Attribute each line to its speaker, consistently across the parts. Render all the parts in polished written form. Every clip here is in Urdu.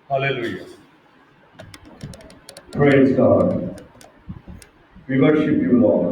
Speaker 1: Hallelujah.
Speaker 2: Praise God. We worship you, Lord.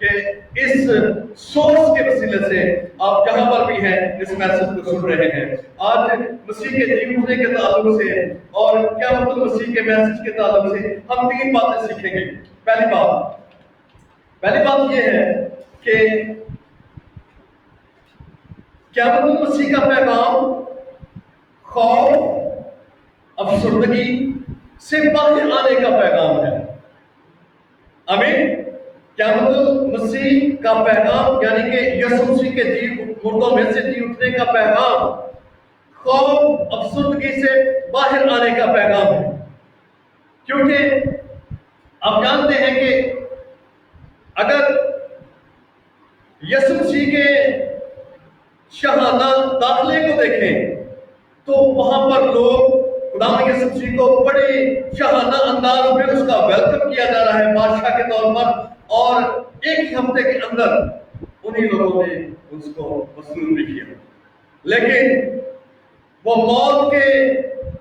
Speaker 2: کہ اس سورس کے وسیلے سے آپ جہاں پر بھی ہیں اس میسج کو سن رہے ہیں، آج مسیح کے جی اٹھنے کے تعلق سے اور قیامت المسیح کے میسج کے تعلق سے ہم 3 باتیں سیکھیں گے۔ پہلی بات یہ ہے کہ قیامت المسیح کا پیغام خوف، افسردگی سے باہر آنے کا پیغام ہے۔ آمین۔ قیامت المسیح کا پیغام یعنی کہ یسوع مسیح کے جی مردوں میں سے جی اٹھنے کا پیغام خوف، افسردگی سے باہر آنے کا پیغام ہے، کیونکہ آپ جانتے ہیں کہ اگر یسوع مسیح کے شاہانہ داخلے کو دیکھیں تو وہاں پر لوگ خدا یسوع مسیح کو بڑے شاہانہ انداز میں اس کا ویلکم کیا جا رہا ہے بادشاہ کے طور پر، اور ایک ہی ہفتے کے اندر انہی لوگوں نے اس کو مسلوب بھی کیا، لیکن وہ موت کے،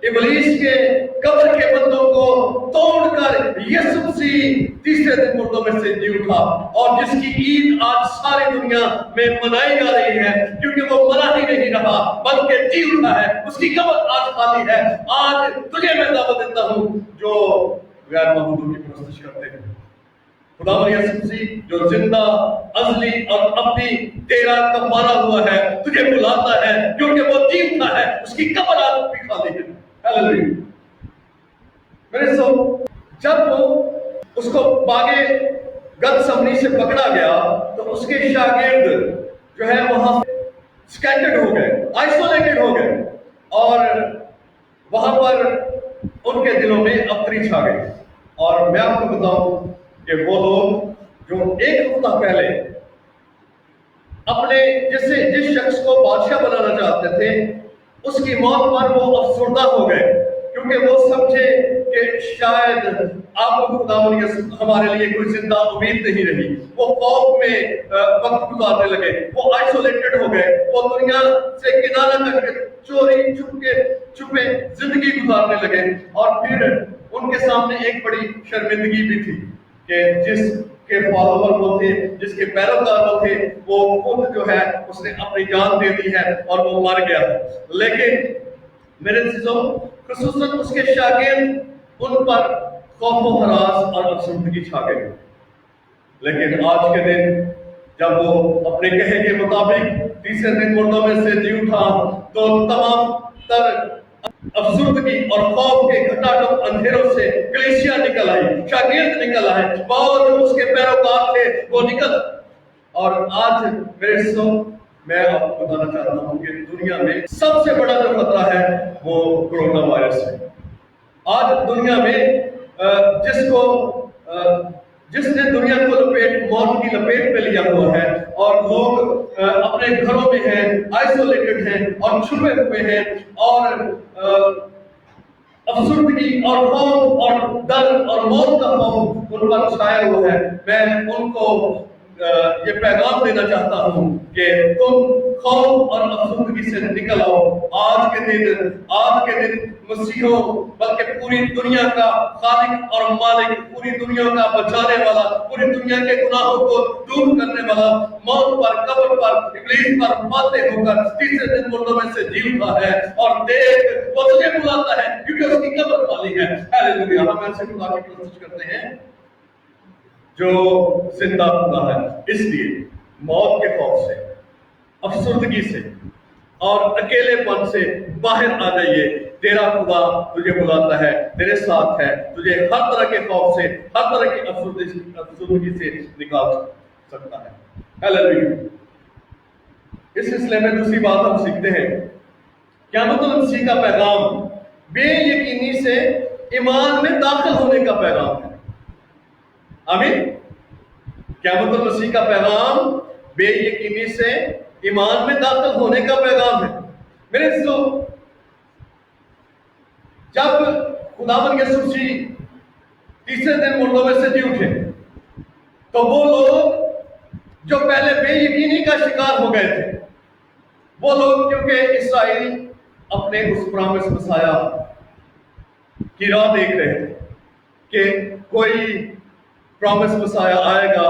Speaker 2: ابلیس کے، قبر کے بندوں کو توڑ کر یسوع مسیح تیسرے دن مردوں میں سے جی اٹھا، اور جس کی عید آج ساری دنیا میں منائی جا رہی ہے، کیونکہ وہ مرا ہی نہیں رہا بلکہ جی اٹھا ہے، اس کی قبر آج خالی ہے۔ آج تجھے میں دعوت دیتا ہوں جو غیر معبودوں کی پرستش کرتے ہیں، خدا یسوع مسیح جو زندہ، ازلی اور ابدی تیرا کفارہ ہوا ہے، تجھے بلاتا ہے کیونکہ وہ جی اٹھا ہے، اس کی قبر آج بھی خالی ہے۔ ہاللیلویہ۔ میرے سو جب وہ اس کو باغے گد سمنی سے پکڑا گیا تو اس کے شاگرد جو ہے وہاں سکیٹرڈ ہو گئے، آئسولیٹڈ ہو گئے، اور وہاں پر ان کے دلوں میں ابتری چھا گئی۔ اور میں آپ کو بتاؤں کہ وہ لوگ جو ایک ہفتہ پہلے اپنے جس شخص کو بادشاہ بنانا چاہتے تھے اس کی موت پر وہ افسردہ ہو گئے، کیونکہ وہ سمجھے کہ شاید اب خدا ہمارے لیے کوئی زندہ امید نہیں رہی۔ وہ خوف میں وقت گزارنے لگے، وہ آئسولیٹڈ ہو گئے، وہ دنیا سے کنارہ کر کے چوری چھپے زندگی گزارنے لگے، اور پھر ان کے سامنے ایک بڑی شرمندگی بھی تھی کہ جس کے فالوور وہ تھے، جس کے پیروکار وہ تھے، وہ خود جو ہے اس نے اپنی جان دے دی ہے اور وہ مر گیا۔ لیکن میرے عزیزوں، خصوصاً اس کے شاگرد ان پر خوف و ہراس اور افسردگی چھا گئی، لیکن آج کے دن جب وہ اپنے کہے کے مطابق تیسرے دن مردوں میں سے جی اٹھا تو تمام تر افسردگی اور خوف کے گھٹاٹو اندھیروں سے کلیسیا نکل آئی، شاگرد نکل آئے، بہت جو اس کے پیروکار تھے وہ نکل۔ اور آج میرے سو میں آپ کو بتانا چاہتا ہوں کہ دنیا میں سب سے بڑا جو خطرہ ہے وہ کرونا وائرس ہے۔ آج دنیا میں جس نے دنیا کو موت کی لپیٹ میں لیا ہوا ہے، اور لوگ اپنے گھروں میں ہیں، آئسولیٹڈ ہیں اور چھپے ہوئے ہیں، اور افسردگی اور خوف اور ڈر اور موت کا خوف ان پر چھایا ہوا ہے۔ میں ان کو یہ پیغام دینا چاہتا ہوں کہ تم خوف اور افسردگی سے نکل آؤ۔ آج کے دن مسیحوں بلکہ پوری دنیا کا خالق اور مالک، پوری دنیا کا بچانے والا، پوری دنیا کے گناہوں کو دور کرنے والا، موت پر، قبر پر، ابلیس پر فاتح ہو کر تیسرے دن مردوں میں سے جی اٹھا ہے، اور دیکھ وہ تجھے بلاتا ہے کیونکہ اس کی قبر خالی ہے۔ ہاللیلویہ۔ ہم ایسے خدا کی پرستش کرتے ہیں جو زندہ خدا ہے۔ اس لیے موت کے خوف سے، افسردگی سے اور اکیلے پن سے باہر آ جائیے۔ تیرا خدا تجھے بلاتا ہے، تیرے ساتھ ہے، تجھے ہر طرح کے خوف سے، ہر طرح کی افسردگی سے نکال سکتا ہے۔ ہاللیلویہ۔ اس سلسلے میں دوسری بات ہم سیکھتے ہیں، قیامت المسیح کا پیغام بے یقینی سے ایمان میں داخل ہونے کا پیغام ہے۔ آمین۔ قیامت المسیح کا پیغام بے یقینی سے ایمان میں داخل ہونے کا پیغام ہے۔ میرے دوستو، جب خداوند یسوع مسیح تیسرے دن مردوں میں سے جی اٹھے تو وہ لوگ جو پہلے بے یقینی کا شکار ہو گئے تھے، وہ لوگ کیونکہ اسرائیل اپنے اس پرامس مسیح کی راہ دیکھ رہے تھے کہ کوئی پرامس مسیح آئے گا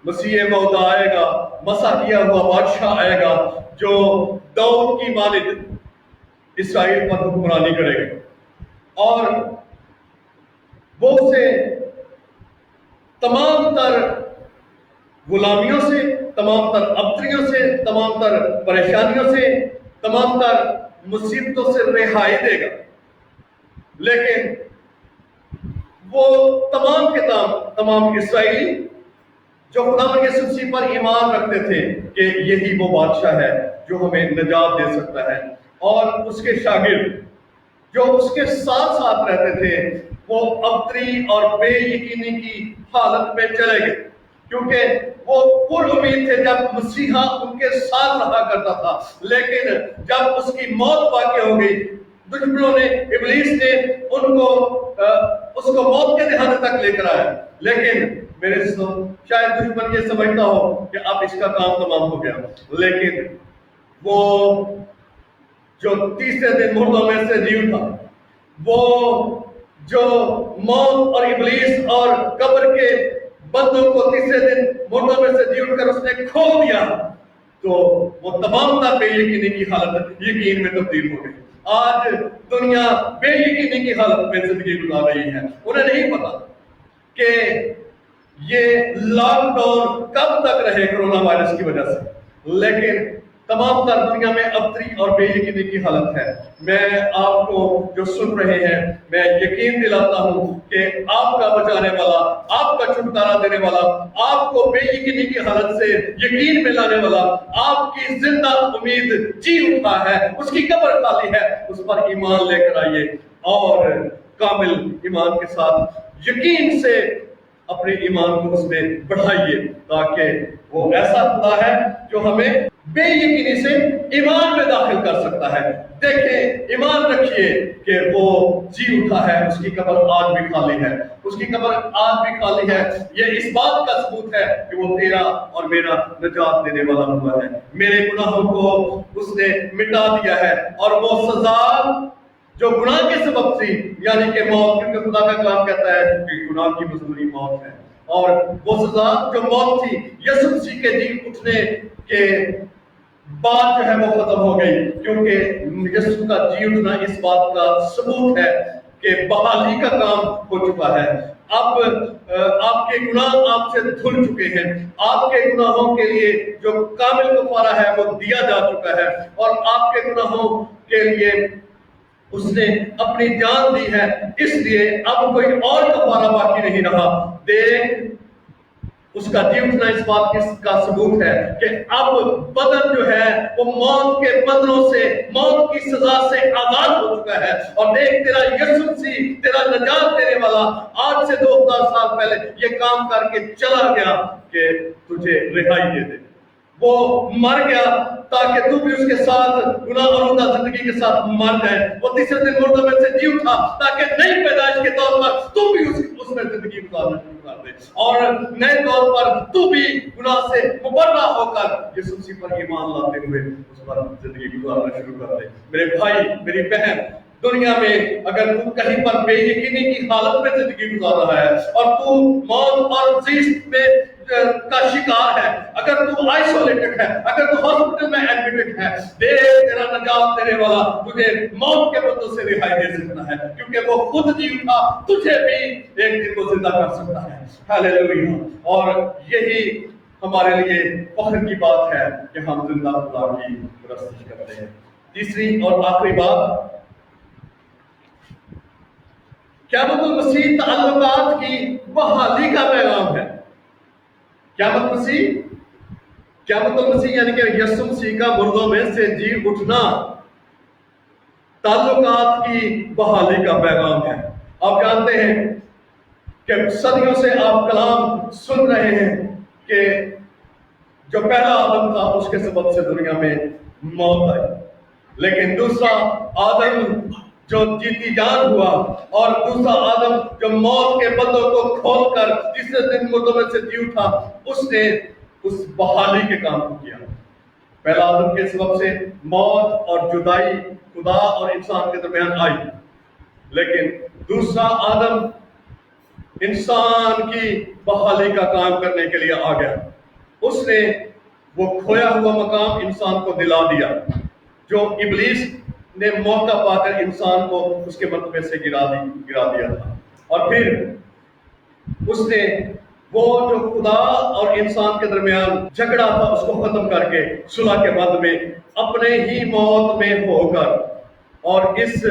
Speaker 2: مسیح موعود آئے گا، مسح کیا ہوا بادشاہ آئے گا جو داؤد کی مانند اسرائیل پر حکمرانی کرے گا، اور وہ اسے تمام تر غلامیوں سے، تمام تر ابتریوں سے، تمام تر پریشانیوں سے، تمام تر مصیبتوں سے رہائی دے گا۔ لیکن وہ تمام کے تمام اسرائیلی جو خدا یسوع مسیح پر ایمان رکھتے تھے کہ یہی وہ بادشاہ ہے جو ہمیں نجات دے سکتا ہے، اور اس کے شاگرد جو اس کے ساتھ ساتھ رہتے تھے وہ ابتری اور بے یقینی کی حالت میں چلے گئے، کیونکہ وہ پر امید تھے جب مسیحا ان کے ساتھ رہا کرتا تھا۔ لیکن جب اس کی موت واقع ہو گئی، دشمنوں نے، ابلیس نے اس کو موت کے دہانے تک لے کر آیا، لیکن میرے شاید دشمن یہ سمجھتا ہو کہ اب اس کا کام تمام ہو گیا، لیکن وہ جو تیسرے دن مردوں میں سے جی اٹھا، وہ جو موت اور ابلیس اور قبر کے بندوں کو تیسرے دن مردوں میں سے جی اٹھ کر اس نے کھو دیا، تو وہ تمام تر بے یقینی کی حالت یقین میں تبدیل ہو گئی۔ آج دنیا بے یقینی کی حالت میں زندگی گزار رہی ہے، انہیں نہیں پتا کہ یہ لاک ڈاؤن کب تک رہے کرونا وائرس کی وجہ سے، لیکن تمام تر دنیا میں ابتری اور بے یقینی کی حالت ہے۔ میں آپ کو جو سن رہے ہیں، میں یقین دلاتا ہوں کہ آپ کا بچانے والا، آپ کا چھٹکارا دینے والا، آپ کو بے یقینی کی حالت سے یقین میں لانے والا، آپ کی زندہ امید جی اٹھا ہے، اس کی قبر خالی ہے، اس پر ایمان لے کر آئیے اور کامل ایمان کے ساتھ یقین سے اپنے ایمان کو اس میں بڑھائیے، تاکہ وہ ایسا خدا ہے جو ہمیں بے یقینی سے ایمان میں داخل کر سکتا ہے۔ دیکھیں، ایمان رکھیے کہ وہ جی اٹھا ہے، اس کی قبر آج بھی خالی ہے، اس کی قبر آج بھی خالی ہے۔ یہ اس بات کا ثبوت ہے کہ وہ تیرا اور میرا نجات دینے والا ہوا ہے، میرے گناہوں کو اس نے مٹا دیا ہے، اور وہ سزا جو گناہ کے سبب تھی، یعنی کہ موت، کیونکہ خدا کا کلام کہتا ہے کہ گناہ کی مزدوری موت ہے، اور وہ سزا جو موت تھی یسوع مسیح کے جی اٹھنے کے بعد جو ہے وہ ختم ہو گئی، کیونکہ یسوع کا جی اٹھنا اس بات کا ثبوت ہے کہ بحالی کا کام ہو چکا ہے۔ اب آپ کے گناہ آپ سے دھل چکے ہیں، آپ کے گناہوں کے لیے جو کامل کفارہ ہے وہ دیا جا چکا ہے، اور آپ کے گناہوں کے لیے اس نے اپنی جان دی ہے، اس لیے اب کوئی اور کفارہ باقی نہیں رہا۔ دیکھ، اس کا جی اٹھنا اس بات کا ثبوت ہے کہ اب بدن جو ہے وہ موت کے بندنوں سے، موت کی سزا سے آزاد ہو چکا ہے، اور دیکھ، تیرا یسوع مسیح، تیرا نجات دینے والا آج سے 2000 سال پہلے یہ کام کر کے چلا گیا کہ تجھے رہائی دے دے۔ وہ مر گیا تاکہ تو بھی اس کے ساتھ گناہ آلودہ زندگی کے ساتھ مر جائے، وہ تیسرے دن مردوں میں سے جی اٹھا تاکہ نئی پیدائش کے طور پر تو بھی اس میں زندگی گزارنا شروع کر دے، اور نئے طور پر تو بھی گناہ سے مبرہ ہو کر یسوع مسیح پر ایمان لاتے ہوئے اس پر زندگی گزارنا شروع کر دے۔ میرے بھائی، میری بہن، دنیا میں اگر تو کہیں پر بے یقینی کی حالت میں زندگی گزار رہا ہے، اور تو موت اور زیست میں کا شکار ہے، اگر تو آئسولیٹڈ ہے، اگر تو ہاسپٹل میں ایڈمٹڈ ہے، دیکھ، تیرا نجات دینے والا تجھے موت کے بندوں سے رہائی دے سکتا ہے، کیونکہ وہ خود جی اٹھا، تجھے بھی ایک دن کو زندہ کر سکتا ہے۔ ہاللیلویہ! اور یہی ہمارے لیے فخر کی بات ہے کہ ہم زندہ خدا کی پرستش کرتے ہیں۔ تیسری اور آخری بات، قیامت المسیح تعلقات کی بحالی کا پیغام ہے۔ قیامت المسیح یعنی کہ یسوع مسیح کا مردوں میں سے جی اٹھنا تعلقات کی بحالی کا پیغام ہے۔ آپ جانتے ہیں کہ صدیوں سے آپ کلام سن رہے ہیں کہ جو پہلا آدم تھا اس کے سبب سے دنیا میں موت آئی، لیکن دوسرا آدم جو جیتی جان ہوا، اور دوسرا آدم جو موت کے بندوں کو کھول کر تیسرے دن مردوں میں سے جی اٹھا، اس نے اس بحالی کے کام کو کیا۔ پہلا آدم کے سبب سے موت اور جدائی خدا اور انسان کے درمیان آئی، لیکن دوسرا آدم انسان کی بحالی کا کام کرنے کے لیے آ گیا۔ اس نے وہ کھویا ہوا مقام انسان کو دلا دیا جو ابلیس نے موقع پا کر انسان کو اس کے مرتبے سے گرا دیا تھا. اور پھر اس نے وہ جو خدا اور انسان کے درمیان جھگڑا تھا اس کو ختم کر کے صلح کے بعد میں اپنے ہی موت میں ہو کر اور اس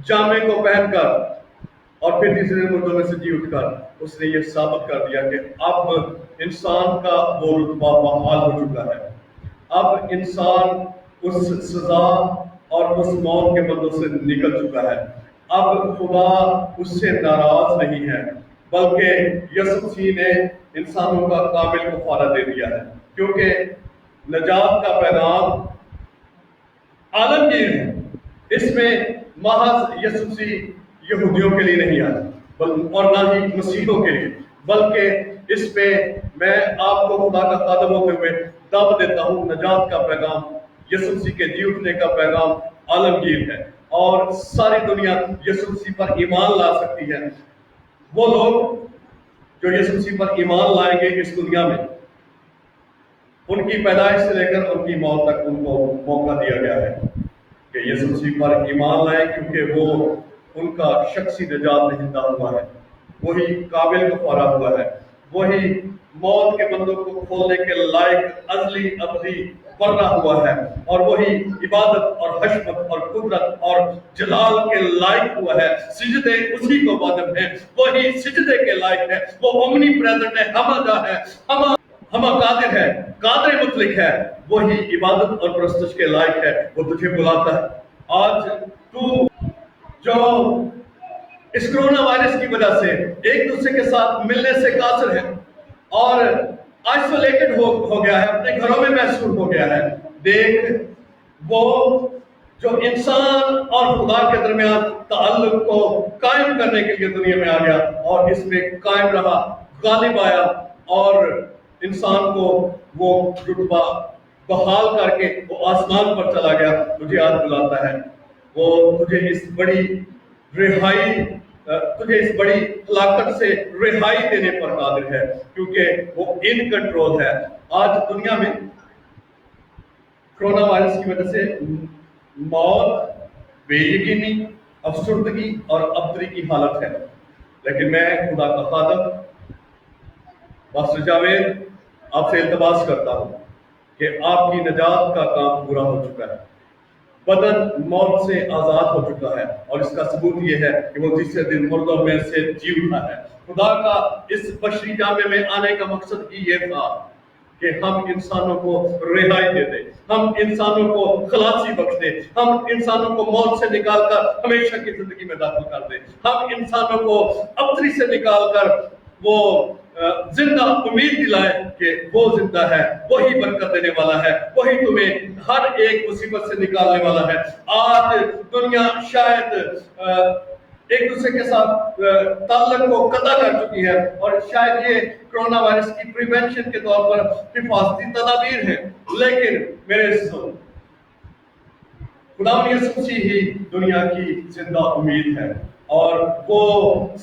Speaker 2: جامے کو پہن کر اور پھر تیسرے دن مردوں میں سے جی اٹھ کر اس نے یہ ثابت کر دیا کہ اب انسان کا وہ رتبہ بحال ہو چکا ہے. اب انسان اس سزا اور اس موت کے بندوں سے نکل چکا ہے. اب خدا اس سے ناراض نہیں ہے بلکہ یسوع مسیح نے انسانوں کا کامل کفارہ دے دیا ہے کیونکہ نجات کا پیغام عالمگیر ہے. اس میں محض یسوع مسیح یہودیوں کے لیے نہیں آیا اور نہ ہی مسیحوں کے لیے بلکہ اس پہ میں آپ کو خدا کا خادم ہوتے ہوئے دعوت دیتا ہوں. نجات کا پیغام یسوع مسیح کے جی اٹھنے کا پیغام عالمگیر ہے اور ساری دنیا یسوع مسیح پر ایمان لا سکتی ہے. وہ لوگ جو یسوع مسیح پر ایمان لائیں گے اس دنیا میں ان کی پیدائش سے لے کر ان کی موت تک ان کو موقع دیا گیا ہے کہ یسوع مسیح پر ایمان لائیں کیونکہ وہ ان کا شخصی نجات دہندہ ہوا ہے. وہی قابل کفارہ ہوا ہے. وہی موت کے بندوں کو کھولنے کے لائق ازلی ابدی بنا ہوا ہے اور وہی عبادت اور حشمت اور قدرت اور جلال کے لائق ہوا ہے. سجدے اسی کو واجب ہیں. وہی سجدے کے لائق ہے. وہ اومنی پریزنٹ ہے. ہمہ ہے. ہمہ قادر ہے. قادر مطلق ہے. وہی عبادت اور پرستش کے لائق ہے. وہ تجھے بلاتا ہے. آج تو جو اس کرونا وائرس کی وجہ سے ایک دوسرے کے ساتھ ملنے سے قاصر ہے اور آئسولیٹڈ ہو گیا ہے, اپنے گھروں میں محصور ہو گیا ہے, دیکھ وہ جو انسان اور خدا کے درمیان تعلق کو قائم کرنے کے لیے دنیا میں آ گیا اور اس میں قائم رہا, غالب آیا اور انسان کو وہ رتبہ بحال کر کے وہ آسمان پر چلا گیا. مجھے آج بلاتا ہے. وہ تجھے اس بڑی رہائی تجھے اس بڑی ہلاکت سے رہائی دینے پر قادر ہے کیونکہ وہ ان کنٹرول ہے. آج دنیا میں کرونا وائرس کی وجہ سے موت, بے یقینی, افسردگی اور ابتری کی حالت ہے, لیکن میں خدا کا خادم پاسٹر جاوید آپ سے التماس کرتا ہوں کہ آپ کی نجات کا کام پورا ہو چکا ہے. بدن موت سے آزاد ہو چکا ہے اور اس کا ثبوت یہ ہے کہ وہ تیسرے دن مردوں میں سے جی اٹھا ہے. خدا کا اس بشری جامعے میں آنے کا مقصد ہی یہ تھا کہ ہم انسانوں کو رہائی دے دیں, ہم انسانوں کو خلاصی بخش دیں, ہم انسانوں کو موت سے نکال کر ہمیشہ کی زندگی میں داخل کر دیں, ہم انسانوں کو ابتری سے نکال کر وہ زندہ امید دلائے کہ وہ زندہ ہے, وہی برکت دینے والا ہے, وہی تمہیں ہر ایک مصیبت سے نکالنے والا ہے. آج دنیا شاید ایک دوسرے کے ساتھ تعلق کو قطع کر چکی ہے اور شاید یہ کرونا وائرس کی پریونشن کے طور پر حفاظتی تدابیر ہیں, لیکن میرے خدا یسوع مسیح ہی دنیا کی زندہ امید ہے اور وہ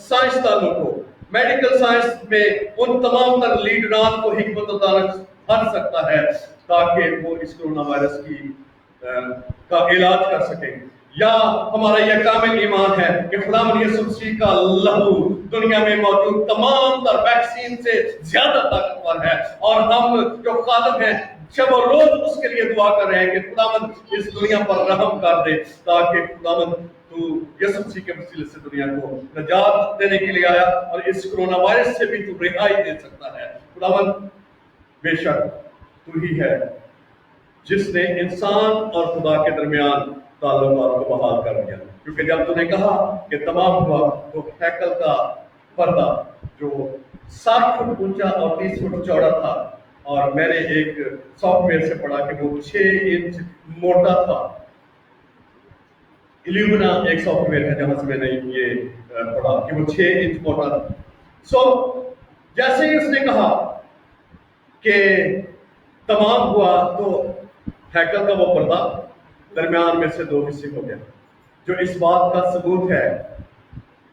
Speaker 2: سائنسدانوں کو میڈیکل سائنس میں ان تمام تر لیڈران کو حکمت و دانش بھر سکتا ہے تاکہ وہ اس کرونا وائرس کی کا علاج کر سکیں. یا ہمارا یہ کامل ایمان ہے کہ خدا یسوع مسیح کا لہو دنیا میں موجود تمام تر ویکسین سے زیادہ طاقتور ہے اور ہم جو خادم ہیں شب و روز اس کے لیے دعا کر رہے ہیں کہ خداوند اس دنیا پر رحم کر دے تاکہ خداوند تو یسوع مسیح کے وسیلے سے دنیا کو نجات دینے کے لیے آیا اور اس کرونا وائرس سے بھی تو رہائی دے سکتا ہے. خداوند بے شک تو ہی ہے جس نے انسان اور خدا کے درمیان تعلقات کو بحال کر دیا, کیونکہ جب تو نے کہا کہ تمام ہوا تو ہیکل کا پردہ جو 60 فٹ اونچا اور 30 فٹ چوڑا تھا اور میں نے ایک سافٹ ویئر سے پڑھا کہ وہ 6 انچ موٹا تھا. الیومنا ایک سافٹ ویئر ہے جہاں سے میں نے یہ پڑھا کہ وہ 6 انچ موٹا تھا. جیسے ہی اس نے کہا کہ تمام ہوا تو ہیکل کا وہ پردہ درمیان میں سے 2 حصے ہو گیا, جو اس بات کا ثبوت ہے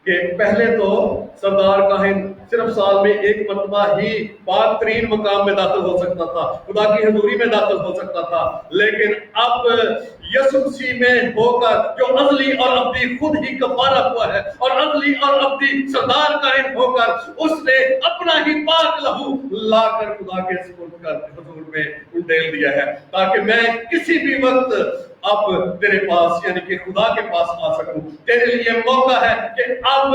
Speaker 2: کہ پہلے تو سردار کاہن صرف سال میں ایک مرتبہ ہی پاک ترین مقام میں داخل ہو سکتا تھا، خدا کی حضوری میں داخل ہو سکتا تھا، لیکن اب یسوع مسیح میں ہو کر جو ازلی اور ابدی خود ہی کفارہ ہوا ہے اور ازلی اور ابدی سردار کاہن ہو کر اس نے اپنا ہی پاک لہو لا کر خدا کے سپرد کر حضور میں ڈال دیا ہے، تاکہ میں کسی بھی وقت اب تیرے پاس یعنی کہ خدا کے پاس آ سکوں۔ تیرے لیے موقع ہے کہ اب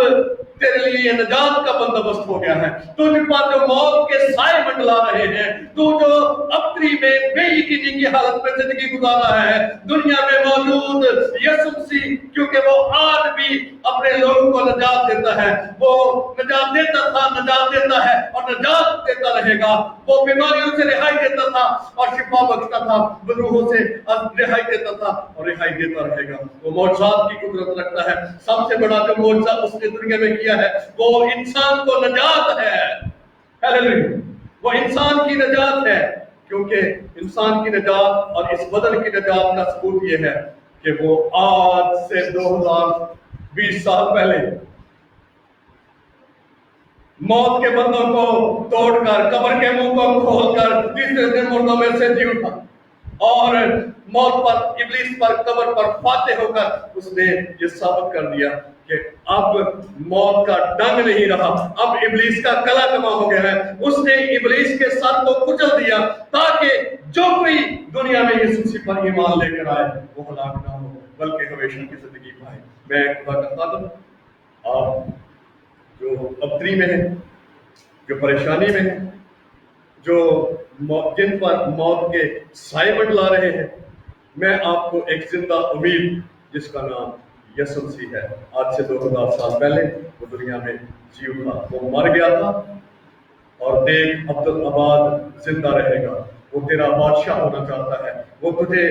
Speaker 2: تیرے لیے نجات کا بندوبست ہو گیا ہے۔ تو جو موت کے سائے منڈلا رہے ہیں، تو جو ابتری میں بے یقینی کی حالت میں زندگی گزار رہا ہے، دنیا میں موجود یسوع مسیح کیونکہ وہ آج بھی اپنے لوگوں کو نجات دیتا ہے، وہ نجات دیتا تھا، نجات دیتا ہے اور نجات دیتا رہے گا۔ وہ بیماریوں سے رہائی دیتا تھا اور شفا بخشتا تھا، بدروحوں سے رہائی دیتا تھا اور رہائی دیتا رہے گا۔ وہ معجزات کی قدرت رکھتا ہے۔ سب سے بڑا جو معجزہ اس نے دنیا میں کیا ہے وہ انسان کو نجات ہے۔ ہیلیلویا! وہ انسان کی نجات ہے، کیونکہ انسان کی نجات اور اس بدن کی نجات کا ثبوت یہ ہے کہ وہ آج سے 2020 سال پہلے موت کے بندوں کو توڑ کر، قبر کے منہ کو کھول کر تیسرے دن مردوں میں سے جی اٹھا اور موت پر، ابلیس پر، قبر پر فاتح ہو کر اس نے یہ ثابت کر دیا کہ اب موت کا ڈنگ نہیں رہا، اب ابلیس کا کلا کما ہو گیا ہے۔ اس نے ابلیس کے سر کو کچل دیا تاکہ جو کوئی دنیا میں یسوع مسیح پر ایمان لے کر آئے وہ ہلاک نہ ہو بلکہ ہمیشہ کی زندگی پائے۔ میں خدا کا خادم، آپ جو ابتری میں ہیں، جو پریشانی میں ہیں، جو جن پر موت کے سائے منڈلا رہے ہیں، میں آپ کو ایک زندہ امید جس کا نام یسوع مسیح ہے، آج سے 2000 سال پہلے وہ دنیا میں جی اٹھا، وہ مر گیا تھا اور دیکھ عبدالآباد زندہ رہے گا۔ وہ تیرا بادشاہ ہونا چاہتا ہے، وہ تجھے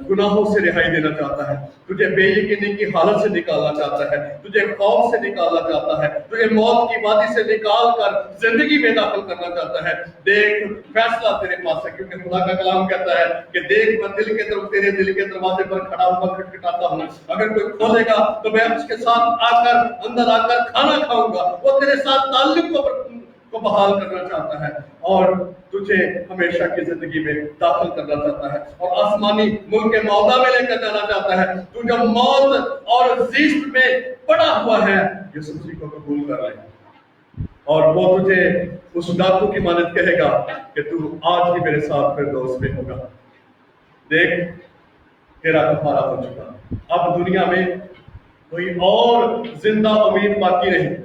Speaker 2: گناہوں سے رہائی دینا چاہتا ہے، تجھے بے یقینی کی حالت سے نکالنا چاہتا ہے، تجھے خوف سے نکالنا چاہتا ہے، تجھے موت کی وادی سے نکال کر زندگی میں داخل کرنا چاہتا ہے۔ دیکھ فیصلہ تیرے پاس ہے، کیونکہ خدا کا کلام کہتا ہے کہ دیکھ میں دل کے طرف تیرے دل کے دروازے پر کھڑا ہوا کھٹکھٹاتا ہوں، اگر کوئی کھولے گا تو میں اس کے ساتھ اندر آ کر کھانا کھاؤں گا۔ وہ تیرے ساتھ تعلق کو بحال کرنا چاہتا ہے اور تجھے ہمیشہ کی زندگی میں داخل کرنا چاہتا ہے اور آسمانی ملک موعودہ میں لے کر جانا چاہتا ہے۔ تو جب موت اور زیست میں پڑا ہوا ہے، یسوع مسیح کو قبول کر لے اور وہ تجھے اس ڈاکو کی مانند کہے گا کہ تو آج ہی میرے ساتھ فردوس میں ہوگا۔ دیکھ تیرا کفارہ ہو چکا، اب دنیا میں کوئی اور زندہ امید باقی نہیں،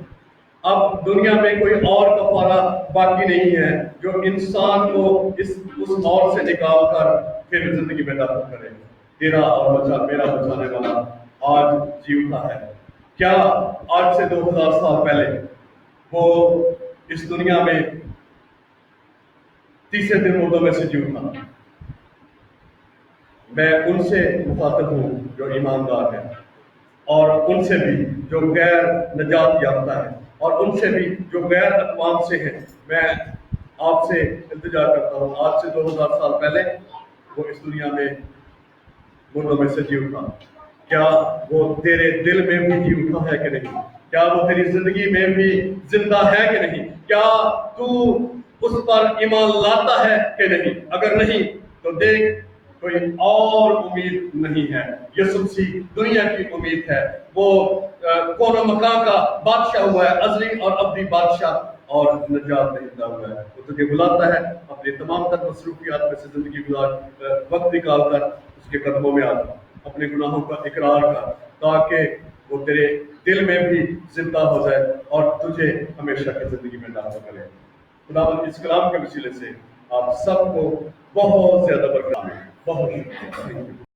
Speaker 2: اب دنیا میں کوئی اور کفارہ باقی نہیں ہے جو انسان کو اس موت سے نکال کر پھر زندگی میں داخل کرے۔ تیرا اور میرا بچانے والا آج جی اٹھا ہے۔ کیا آج سے 2000 سال پہلے وہ اس دنیا میں تیسرے دن مردوں میں سے جی اٹھا؟ میں ان سے مخاطب ہوں جو ایماندار ہیں، اور ان سے بھی جو غیر نجات یافتہ ہیں، اور ان سے بھی جو غیر اقوام سے ہیں۔ میں آپ سے التجا کرتا ہوں، آج سے 2000 سال پہلے وہ اس دنیا میں مردوں میں سے جی اٹھا، کیا وہ تیرے دل میں بھی جی اٹھا ہے کہ نہیں؟ کیا وہ تیری زندگی میں بھی زندہ ہے کہ نہیں؟ کیا تو اس پر ایمان لاتا ہے کہ نہیں؟ اگر نہیں تو دیکھ کوئی اور امید نہیں ہے، یسوع مسیح دنیا کی امید ہے۔ وہ کون و مکان کا بادشاہ ہوا ہے، ازلی اور ابدی بادشاہ اور نجات دہندہ ہوا ہے۔ وہ تجھے بلاتا ہے اپنی تمام تر مصروفیات میں سے زندگی گزار، وقت نکال کر اس کے قدموں میں آ جا، اپنے گناہوں کا اقرار کر تاکہ وہ تیرے دل میں بھی زندہ ہو جائے اور تجھے ہمیشہ کی زندگی میں داخل کرے۔ خداوند اس کلام کے وسیلے سے آپ سب کو بہت زیادہ برکات دے۔ بہت شکریہ۔